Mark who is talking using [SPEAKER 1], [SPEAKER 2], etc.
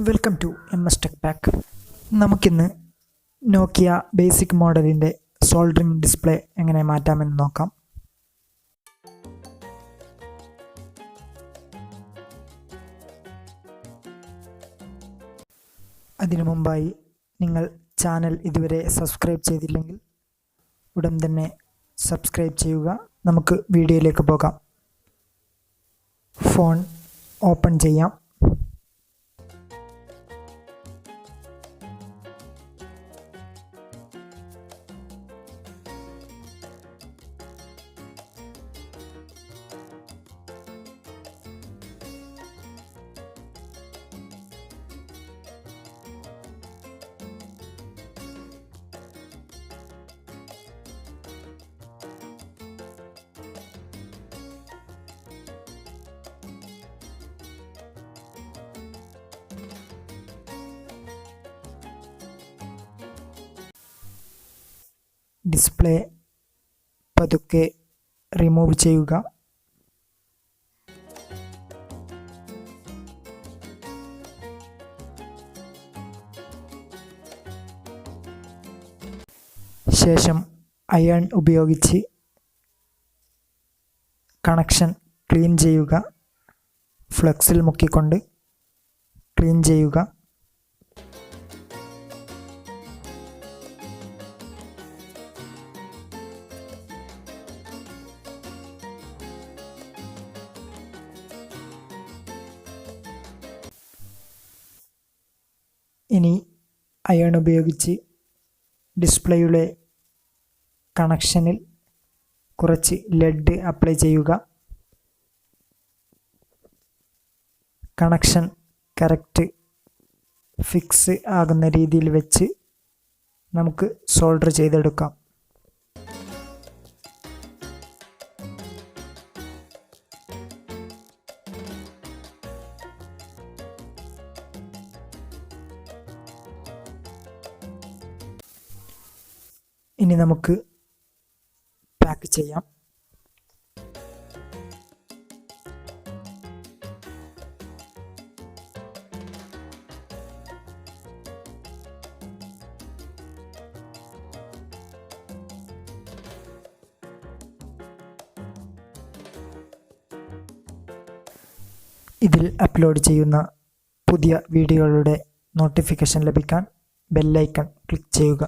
[SPEAKER 1] Welcome to MS tech pack. നമുക്കിന്ന് Nokia basic മോഡലിൻ്റെ soldering display എങ്ങനെ മാറ്റാമെന്ന് നോക്കാം. അതിനു മുമ്പായി നിങ്ങൾ ചാനൽ ഇതുവരെ സബ്സ്ക്രൈബ് ചെയ്തില്ലെങ്കിൽ ഉടൻ തന്നെ സബ്സ്ക്രൈബ് ചെയ്യുക. നമുക്ക് വീഡിയോയിലേക്ക് പോകാം. ഫോൺ ഓപ്പൺ ചെയ്യാം. ഡിസ്പ്ലേ പതുക്കെ റിമൂവ് ചെയ്യുക. ശേഷം അയൺ ഉപയോഗിച്ച് കണക്ഷൻ ക്ലീൻ ചെയ്യുക. ഫ്ലെക്സിൽ മുക്കിക്കൊണ്ട് ക്ലീൻ ചെയ്യുക. ഇനി അയൺ ഉപയോഗിച്ച് ഡിസ്പ്ലേയുടെ കണക്ഷനിൽ കുറച്ച് ലെഡ് അപ്ലൈ ചെയ്യുക. കണക്ഷൻ കറക്റ്റ് ഫിക്സ് ആകുന്ന രീതിയിൽ വെച്ച് നമുക്ക് സോൾഡർ ചെയ്തെടുക്കാം. ഇനി നമുക്ക് പാക്ക് ചെയ്യാം. ഇതിൽ അപ്ലോഡ് ചെയ്യുന്ന പുതിയ വീഡിയോകളുടെ നോട്ടിഫിക്കേഷൻ ലഭിക്കാൻ ബെല്ലൈക്കൺ ക്ലിക്ക് ചെയ്യുക.